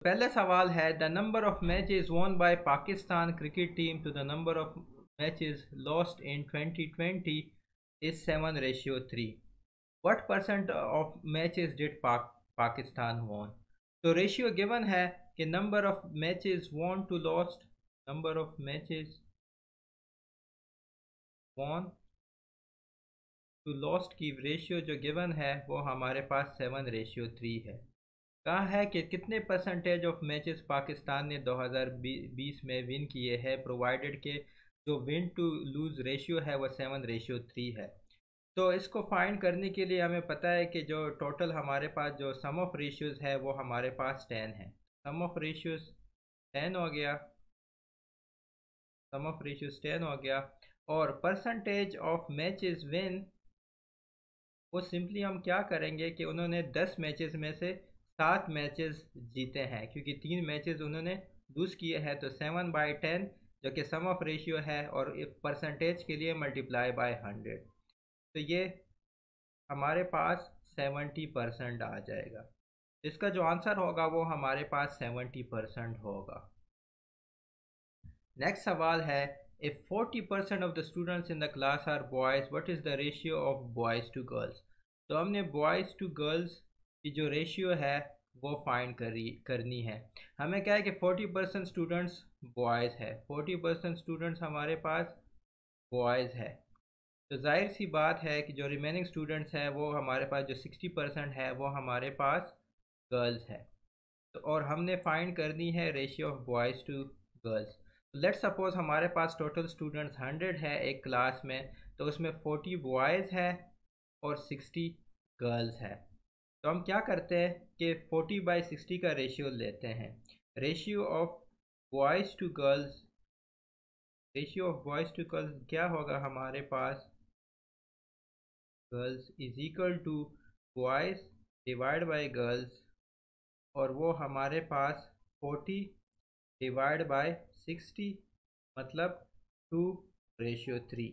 पहले सवाल है the number of matches won by Pakistan cricket team to the number of matches lost in 2020 is 7:3। What percent of matches did Pakistan won. तो ratio given है कि number of matches won to lost, number of matches won to lost की ratio जो given है वो हमारे पास 7:3 है। कहा है कि कितने परसेंटेज ऑफ मैचेस पाकिस्तान ने 2020 में विन किए हैं, प्रोवाइडेड के जो विन टू लूज रेशियो है वो 7:3 है। तो इसको फाइंड करने के लिए हमें पता है कि जो टोटल हमारे पास जो सम ऑफ रेशियोज है वो हमारे पास 10 है। सम ऑफ रेशियोज 10 हो गया, सम ऑफ रेशियोज 10 हो गया। और परसेंटेज ऑफ मैचेस विन, वो सिंपली हम क्या करेंगे कि उन्होंने 10 मैचेस में से 7 मैचेस जीते हैं, क्योंकि 3 मैचेस उन्होंने लूज़ किए हैं। तो 7/10 जो कि सम ऑफ रेशियो है और परसेंटेज के लिए मल्टीप्लाई बाय 100, तो ये हमारे पास 70% आ जाएगा। इसका जो आंसर होगा वो हमारे पास 70% होगा। नेक्स्ट सवाल है if 40% of the students in the class are boys what is the ratio of boys to girls. तो हमने बॉयज़ टू गर्ल्स की जो रेशियो है वो फाइंड करनी है। हमें क्या है कि 40% स्टूडेंट्स बॉयज़ है, 40% स्टूडेंट्स हमारे पास बॉयज़ है। तो जाहिर सी बात है कि जो रिमेनिंग स्टूडेंट्स हैं वो हमारे पास जो 60% है वो हमारे पास गर्ल्स है। तो और हमने फाइंड करनी है ratio of boys to girls. Let's suppose हमारे पास टोटल स्टूडेंट्स 100 है एक क्लास में, तो उसमें 40 बॉयज़ है और 60 गर्ल्स है। तो हम क्या करते हैं कि 40/60 का रेशियो लेते हैं। Ratio of boys to girls, ratio of boys to girls क्या होगा हमारे पास, girls is equal to boys divide by girls, और वो हमारे पास 40 डिवाइड बाय 60 मतलब 2:3,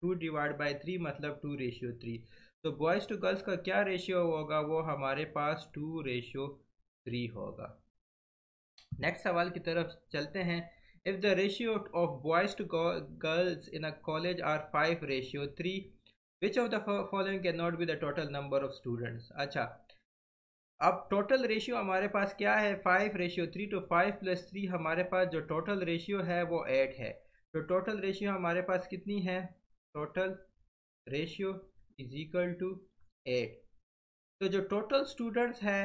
2 डिवाइड बाय 3 मतलब 2:3। तो बॉयज़ टू गर्ल्स का क्या रेशियो होगा, वो हमारे पास 2:3 होगा। नेक्स्ट सवाल की तरफ चलते हैं। If the ratio of boys to girls in a college are 5:3 which of the following can not be the total number of students. अच्छा, अब टोटल रेशियो हमारे पास क्या है, 5:3। तो 5 + 3 हमारे पास जो टोटल रेशियो है वो 8 है। तो टोटल रेशियो हमारे पास कितनी है, total ratio is equal to 8। तो जो टोटल स्टूडेंट्स है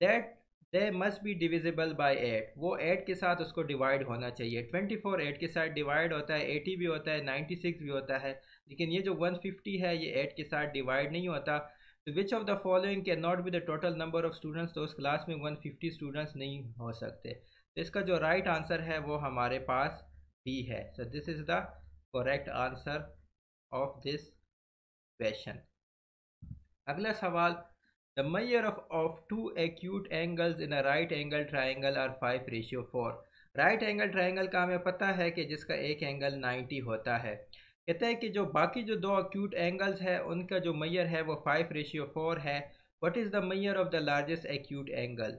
that they must be divisible by 8, वो 8 के साथ उसको डिवाइड होना चाहिए। 24 8 के साथ डिवाइड होता है, 80 भी होता है, 96 भी होता है, लेकिन ये जो 150 है ये 8 के साथ डिवाइड नहीं होता। तो विच of the following can not be the total number of students, तो उस क्लास में 150 स्टूडेंट्स नहीं हो सकते। तो इसका जो राइट आंसर है वो हमारे पास बी है। So this is the correct answer of this question. अगला सवाल, the measure of two acute angles in a right angle triangle are 5:4। Right angle triangle का हमें पता है कि जिसका एक एंगल 90 होता है। कहते हैं कि जो बाकी जो दो acute angles है उनका जो मैयर है वो 5:4 है। What is the measure of the largest acute angle।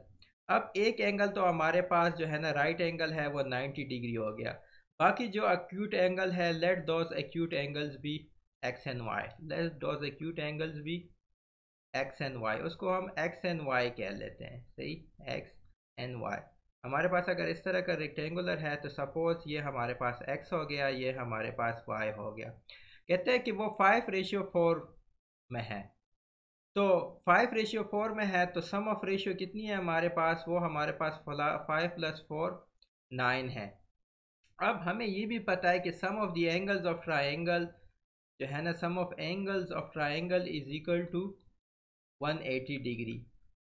अब एक एंगल तो हमारे पास जो है ना राइट एंगल है वो 90 डिग्री हो गया। बाकी जो acute एंगल है, let those acute angles be x and y, let those acute angles be x and y, उसको हम एक्स एंड वाई कह लेते हैं। सही, एक्स एंड वाई। हमारे पास अगर इस तरह का रेक्टेंगुलर है तो सपोज ये हमारे पास एक्स हो गया, ये हमारे पास वाई हो गया। कहते हैं कि वो 5:4 में है। तो 5:4 में है तो सम ऑफ रेशियो कितनी है हमारे पास, वो हमारे पास 5 + 4 9 है। अब हमें ये भी पता है कि sum of the angles of triangle जो है ना, sum of angles of triangle is equal to 180 degree.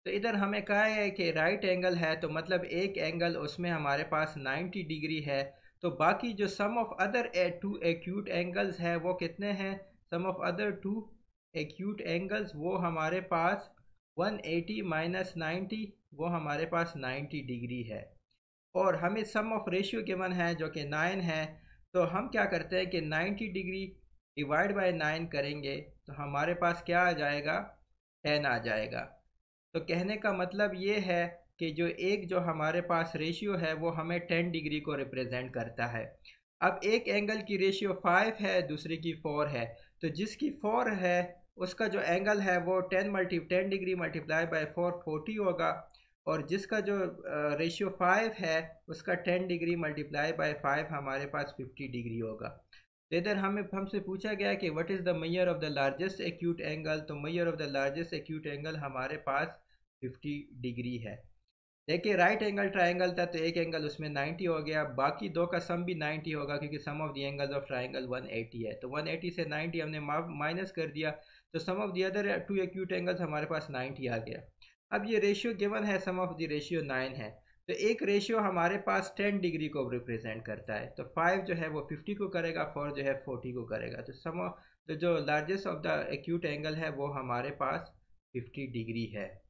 तो इधर हमें कहा है कि राइट एंगल है तो मतलब एक एंगल उसमें हमारे पास 90 डिग्री है। तो बाकी जो sum of other two acute angles है वो कितने हैं, sum of other two acute angles वो हमारे पास 180 - 90, वो हमारे पास 90 डिग्री है। और हमें सम ऑफ रेशियो गिवन है जो कि 9 है। तो हम क्या करते हैं कि 90 डिग्री डिवाइड बाय 9 करेंगे तो हमारे पास क्या आ जाएगा, 10 आ जाएगा। तो कहने का मतलब ये है कि जो हमारे पास रेशियो है वो हमें 10 डिग्री को रिप्रेजेंट करता है। अब एक एंगल की रेशियो 5 है, दूसरे की 4 है, तो जिसकी 4 है उसका जो एंगल है वो 10 डिग्री मल्टीप्लाई बाय 4 40 होगा, और जिसका जो रेशियो 5 है उसका 10 डिग्री मल्टीप्लाई बाय 5 हमारे पास 50 डिग्री होगा। तो इधर हमसे पूछा गया कि what is the measure of the largest acute angle, तो measure of the largest acute angle हमारे पास 50 डिग्री है। देखिए राइट एंगल ट्राइंगल था तो एक एंगल उसमें 90 हो गया, बाकी दो का सम भी 90 होगा क्योंकि sum of the angles of triangle 180 है, तो 180 से 90 हमने माइनस कर दिया, तो sum of the other two acute angles हमारे पास 90 आ गया। अब ये रेशियो गिवन है, सम ऑफ द रेशियो 9 है, तो एक रेशियो हमारे पास 10 डिग्री को रिप्रेजेंट करता है, तो 5 जो है वो 50 को करेगा, 4 जो है 40 को करेगा, तो जो largest of the acute angle है वो हमारे पास 50 डिग्री है।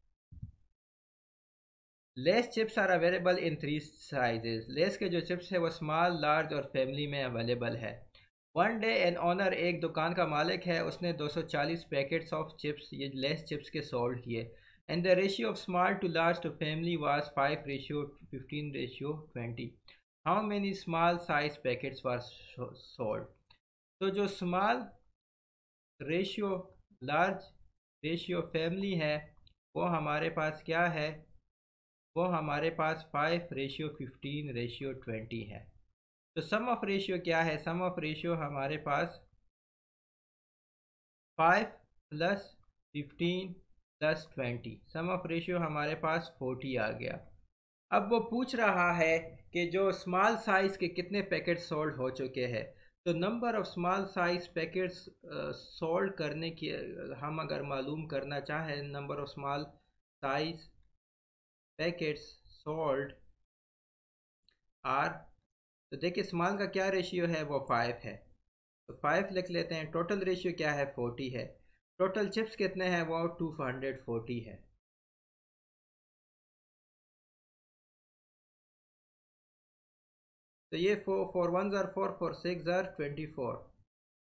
Lay's chips are available in 3 sizes. Lay's के जो चिप्स है वो स्मॉल, लार्ज और फैमिली में अवेलेबल है। वन डे एन ऑनर, एक दुकान का मालिक है, उसने 240 पैकेट्स ऑफ चिप्स, ये लेस चिप्स के सोल्ड किए, and the ratio of small to large to family was 5:15:20। How many small size packets were sold. तो जो small ratio, large ratio, family है, वो हमारे पास क्या है, वो हमारे पास 5:15:20 है। तो सम ऑफ रेशियो क्या है, सम ऑफ रेशियो हमारे पास 5 + 15 + 20, सम ऑफ रेशियो हमारे पास 40 आ गया। अब वो पूछ रहा है कि जो स्मॉल साइज़ के कितने पैकेट सोल्ड हो चुके हैं, तो number of small size packets sold करने की हम अगर मालूम करना चाहें, number of small size packets sold are, तो देखिए स्मॉल का क्या रेशियो है, वो 5 है, तो 5 लिख लेते हैं। टोटल रेशियो क्या है, 40 है। टोटल चिप्स कितने हैं, वो 240 है। तो ये 4 1 ज़ार 4 4 6 ज़ार 24,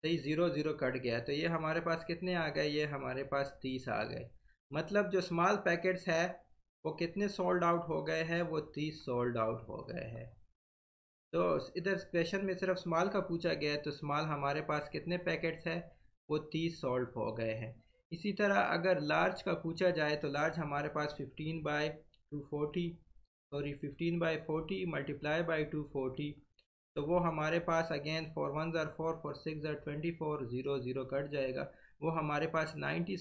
तो ये 0 0 कट गया, तो ये हमारे पास कितने आ गए, ये हमारे पास 30 आ गए। मतलब जो स्मॉल पैकेट्स है वो कितने सोल्ड आउट हो गए हैं, वो 30 सोल्ड आउट हो गए हैं। तो इधर क्वेश्चन में सिर्फ स्मॉल का पूछा गया है, तो स्मॉल हमारे पास कितने पैकेट्स हैं, वो 30 सोल्ड हो गए हैं। इसी तरह अगर लार्ज का पूछा जाए तो लार्ज हमारे पास 15/240 मल्टीप्लाई बाई 240, तो वो हमारे पास अगेन 4 1 ज़ार 4 4 6 ज़ार 24, 0 0 कट जाएगा, वो हमारे पास 90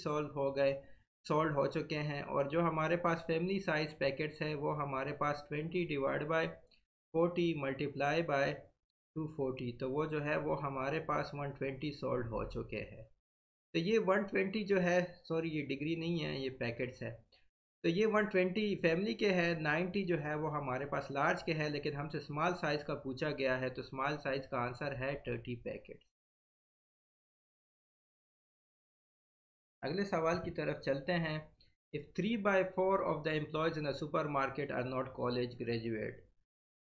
सोल्ड हो चुके हैं। और जो हमारे पास फैमिली साइज पैकेट्स है वो हमारे पास 20/40 मल्टीप्लाई बाय 240, तो वो जो है वो हमारे पास 120 सोल्ड हो चुके हैं। तो ये 120 जो है, सॉरी ये डिग्री नहीं है, ये पैकेट्स है, तो ये 120 फैमिली के है, 90 जो है वो हमारे पास लार्ज के है, लेकिन हमसे स्मॉल साइज़ का पूछा गया है, तो स्मॉल साइज़ का आंसर है 30 पैकेट्स। अगले सवाल की तरफ चलते हैं। If 3/4 of the employees in a supermarket are not college graduate,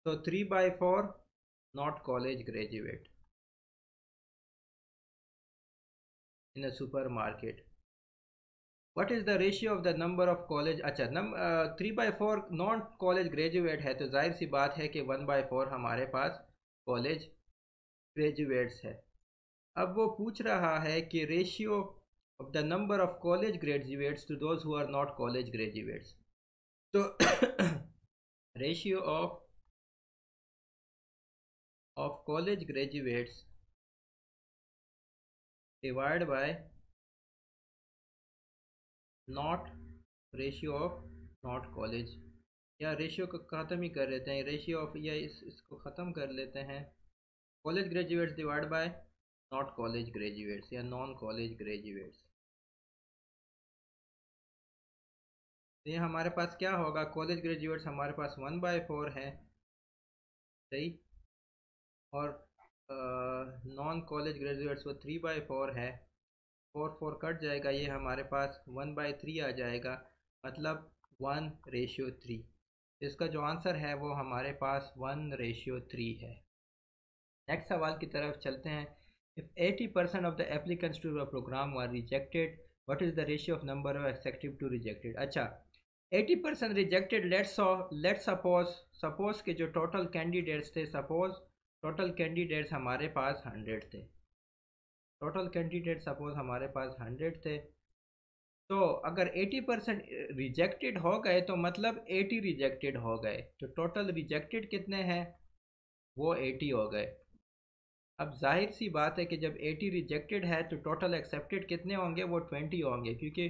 तो 3/4 not college graduate in a supermarket, what is the ratio of the number of college, अच्छा 3/4 नॉन कॉलेज ग्रेजुएट है, तो जाहिर सी बात है कि 1/4 हमारे पास college graduates है। अब वो पूछ रहा है कि ratio of the number of college graduates to those who are not college graduates, तो ratio of college graduates divide by not ratio of not college, या रेशियो को ख़त्म ही कर लेते हैं, रेशियो ऑफ, या इसको ख़त्म कर लेते हैं, college graduates divide by not college graduates या नॉन कॉलेज ग्रेजुएट्स। तो ये हमारे पास क्या होगा, कॉलेज ग्रेजुएट्स हमारे पास 1/4 है, सही, और नॉन कॉलेज ग्रेजुएट्स वो 3/4 है, 4 4 कट जाएगा, ये हमारे पास 1/3 आ जाएगा, मतलब 1:3। इसका जो आंसर है वो हमारे पास 1:3 है। नेक्स्ट सवाल की तरफ चलते हैं। If 80% of the applicants to the programme were rejected, what is the ratio of number of accepted to rejected. अच्छा, 80% रिजेक्टेड, लेट्स सपोज के जो टोटल कैंडिडेट्स थे, सपोज टोटल कैंडिडेट्स हमारे पास 100 थे, टोटल कैंडिडेट सपोज हमारे पास 100 थे। तो अगर 80% रिजेक्टेड हो गए तो मतलब 80 रिजेक्टेड हो गए, तो टोटल रिजेक्टेड कितने हैं, वो 80 हो गए। अब जाहिर सी बात है कि जब 80 रिजेक्टेड है तो टोटल एक्सेप्टेड कितने होंगे, वो 20 होंगे, क्योंकि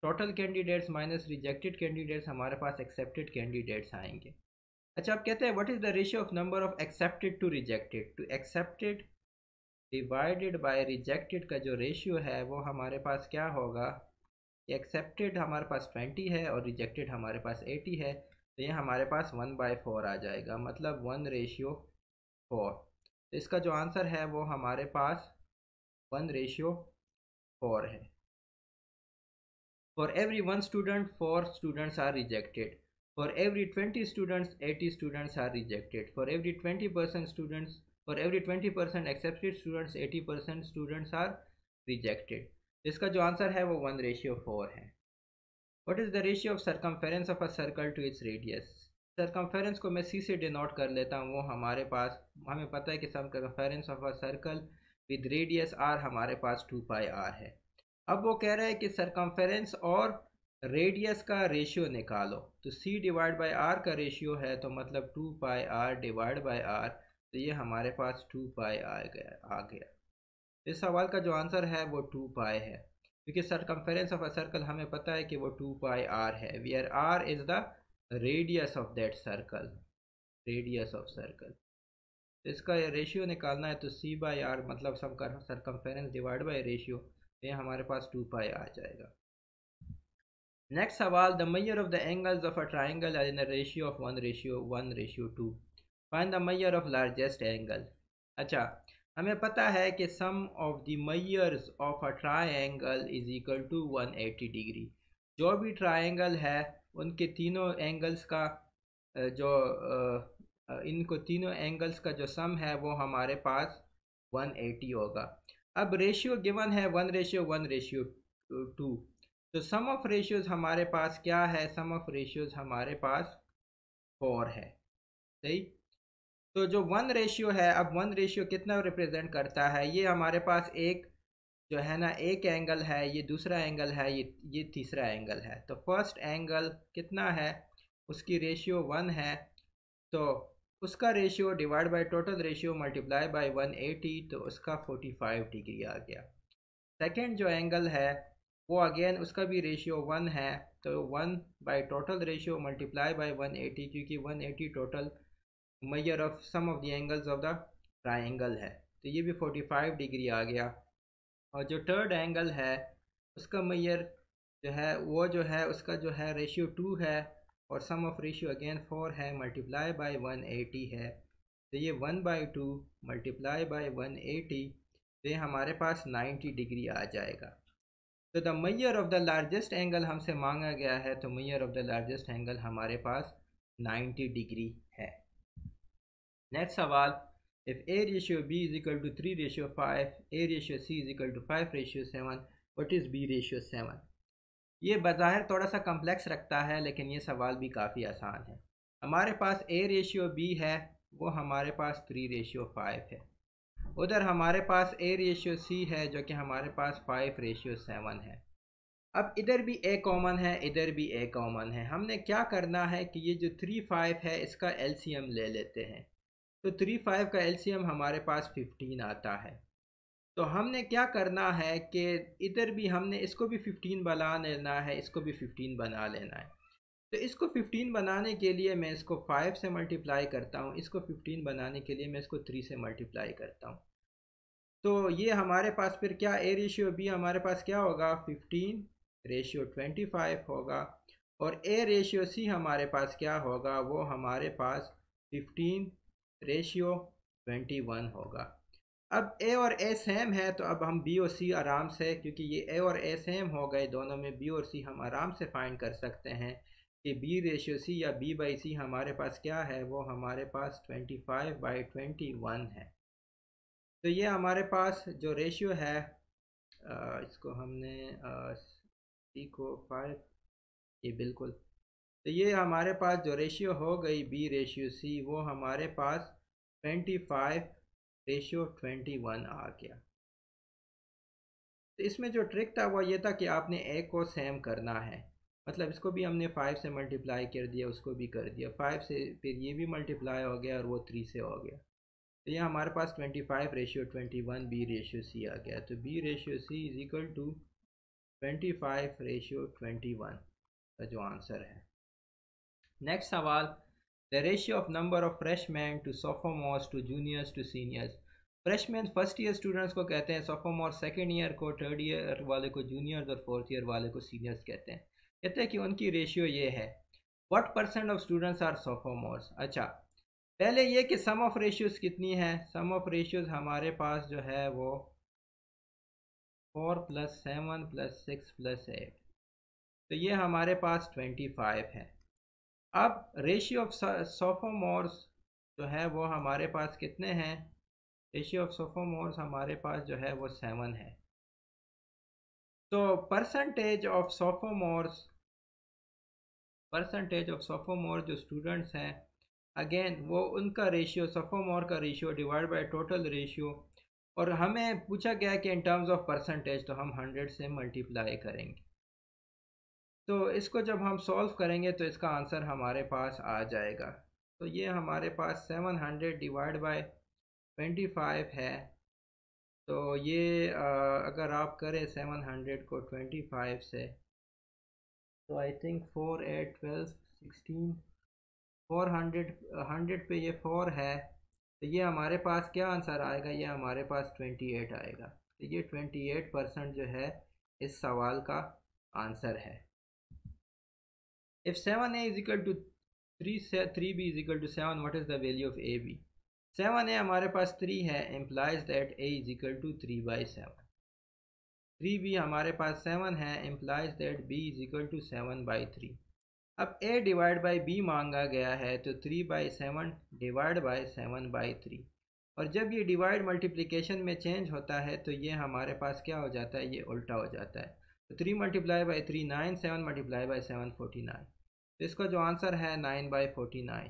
total candidates minus rejected candidates हमारे पास एक्सेप्टेड कैंडिडेट्स आएंगे। अच्छा, अब कहते हैं what is the ratio of number of accepted to rejected, to accepted divided by rejected का जो रेशियो है वो हमारे पास क्या होगा, एक्सेप्टेड हमारे पास 20 है और रिजेक्टेड हमारे पास 80 है, तो ये हमारे पास 1/4 आ जाएगा, मतलब 1:4। तो इसका जो आंसर है वो हमारे पास 1:4 है। For every 1 student 4 students are rejected, for every 20 students 80 students are rejected, for every 20% students, for every 20% accepted students 80% students are rejected. इसका जो आंसर है वो 1:4 है। What is the ratio of circumference of a circle to its radius, circumference को मैं सी से denote कर लेता हूँ, वो हमारे पास, हमें पता है कि circumference of a circle with radius r हमारे पास 2πr है। अब वो कह रहा है कि सरकमफेरेंस और रेडियस का रेशियो निकालो, तो सी डिवाइड बाई आर का रेशियो है, तो मतलब 2πr डिवाइड बाई आर, तो ये हमारे पास 2π आ गया। इस सवाल का जो आंसर है वो 2π है, क्योंकि सरकमफेरेंस ऑफ अ सर्कल हमें पता है कि वो 2πr है, where r is the radius of that circle, radius of circle. इसका ये रेशियो निकालना है, तो c/r मतलब सरकमफेरेंस डिवाइड बाई रेशियो, ये हमारे पास 2π आ जाएगा। नेक्स्ट सवाल, the measure of the angles of a triangle are in a ratio of 1:2, find the measure of largest angle. अच्छा, हमें पता है कि sum of the measures of a triangle is equal to 180 degree. जो भी triangle है उनके तीनों एंगल्स का इनको तीनों एंगल्स का जो सम है वो हमारे पास 180 होगा। अब रेशियो गिवन है 1:1:2, तो सम ऑफ रेशियोज हमारे पास क्या है, सम ऑफ रेशियोज हमारे पास 4 है, सही। तो जो 1 रेशियो है, अब 1 रेशियो कितना रिप्रेजेंट करता है, ये हमारे पास एक जो है ना, एक एंगल है, ये दूसरा एंगल है, ये तीसरा एंगल है। तो फर्स्ट एंगल कितना है, उसकी रेशियो 1 है, तो उसका ratio divide by total ratio multiply by 180, तो उसका 45 डिग्री आ गया। सेकंड जो एंगल है वो अगेन उसका भी रेशियो 1 है, तो 1 by total ratio multiply by 180, क्योंकि 180 total measure of sum of the angles of the triangle है, तो ये भी 45 डिग्री आ गया। और जो थर्ड एंगल है उसका मेजर जो है वो जो है उसका जो है रेशियो 2 है, और सम ऑफ रेशियो अगेन 4 है, मल्टीप्लाई बाय 180 है, तो ये 1/2 मल्टीप्लाई बाय 180, तो ये हमारे पास 90 डिग्री आ जाएगा। तो the measure of the largest angle हमसे मांगा गया है, तो measure of the largest angle हमारे पास 90 डिग्री है। नेक्स्ट सवाल, if a ratio b is equal to 3:5, a ratio c is equal to 5:7, what is b ratio 7। ये बज़ाहिर थोड़ा सा कम्प्लेक्स रखता है, लेकिन ये सवाल भी काफ़ी आसान है। हमारे पास a रेशियो b है, वो हमारे पास 3:5 है, उधर हमारे पास a रेशियो c है जो कि हमारे पास 5:7 है। अब इधर भी a कॉमन है, इधर भी a कॉमन है, हमने क्या करना है कि ये जो 3/5 है इसका एलसीएम ले लेते हैं, तो 3/5 का एलसीएम हमारे पास 15 आता है। तो हमने क्या करना है कि इधर भी हमने इसको भी 15 बना लेना है, इसको भी 15 बना लेना है। तो इसको 15 बनाने के लिए मैं इसको 5 से मल्टीप्लाई करता हूँ, इसको 15 बनाने के लिए मैं इसको 3 से मल्टीप्लाई करता हूँ। तो ये हमारे पास फिर क्या, a रेशियो b हमारे पास क्या होगा, 15:25 होगा, और a रेशियो c हमारे पास क्या होगा, वो हमारे पास 15:21 होगा। अब a और a सेम है, तो अब हम b और c आराम से, क्योंकि ये a और a सेम हो गए दोनों में, b और c हम आराम से फाइंड कर सकते हैं कि b रेशियो c या b/c हमारे पास क्या है, वो हमारे पास 25/21 है। तो ये हमारे पास जो रेशियो है, इसको हमने c को 5, ये बिल्कुल तो ये हमारे पास जो रेशियो हो गई B रेशियो C, वो हमारे पास 25:21 आ गया। तो इसमें जो ट्रिक था वो ये था कि आपने ए को सेम करना है, मतलब इसको भी हमने 5 से मल्टीप्लाई कर दिया, उसको भी कर दिया 5 से, फिर ये भी मल्टीप्लाई हो गया और वो 3 से हो गया। तो ये हमारे पास 25:21 B रेशियो C आ गया। तो B ratio C is equal to 25:21 का जो आंसर है। नेक्स्ट सवाल, the ratio of number of freshman to sophomores to juniors to seniors. Freshman first year students को कहते हैं, सोफोमोर सेकेंड ईयर को, थर्ड ईयर वाले को जूनियर्स और फोर्थ ईयर वाले को सीनियर्स कहते हैं। कहते हैं कि उनकी रेशियो ये है, what percent of students are sophomores. अच्छा, पहले ये कि सम ऑफ रेशियोज कितनी है। सम ऑफ रेशियोज हमारे पास जो है वो 4 + 7 + 6 + 8, तो ये हमारे पास 25 है। अब रेशियो ऑफ सोफोमोर्स जो है वो हमारे पास कितने हैं। रेशियो ऑफ सोफोमोर्स हमारे पास जो है वो 7 है। तो परसेंटेज ऑफ सोफोमोर्स जो स्टूडेंट्स हैं, अगेन वो उनका रेशियो, सोफोमोर का ratio divide by total ratio, और हमें पूछा गया कि इन टर्म्स ऑफ परसेंटेज, तो हम 100 से मल्टीप्लाई करेंगे। तो इसको जब हम सॉल्व करेंगे तो इसका आंसर हमारे पास आ जाएगा। तो ये हमारे पास 700 डिवाइड बाय 25 है। तो ये अगर आप करें 700 को 25 से, तो आई थिंक 4 8 12 16 400, 100 पे ये 4 है, तो ये हमारे पास क्या आंसर आएगा, ये हमारे पास 28 आएगा। तो ये 28% जो है इस सवाल का आंसर है। If 7a is equal to 3b is equal to 7, what is the value of ab? 7a हमारे पास 3 है, implies that a is equal to 3/7। 3b हमारे पास 7 है, implies that b is equal to 7/3। अब a डिवाइड बाई b मांगा गया है, तो 3/7 divide by 7/3, और जब ये डिवाइड मल्टीप्लिकेशन में चेंज होता है तो ये हमारे पास क्या हो जाता है, ये उल्टा हो जाता है। तो 3 × 3 9, 7 × 7 49। तो इसका जो आंसर है 9/49।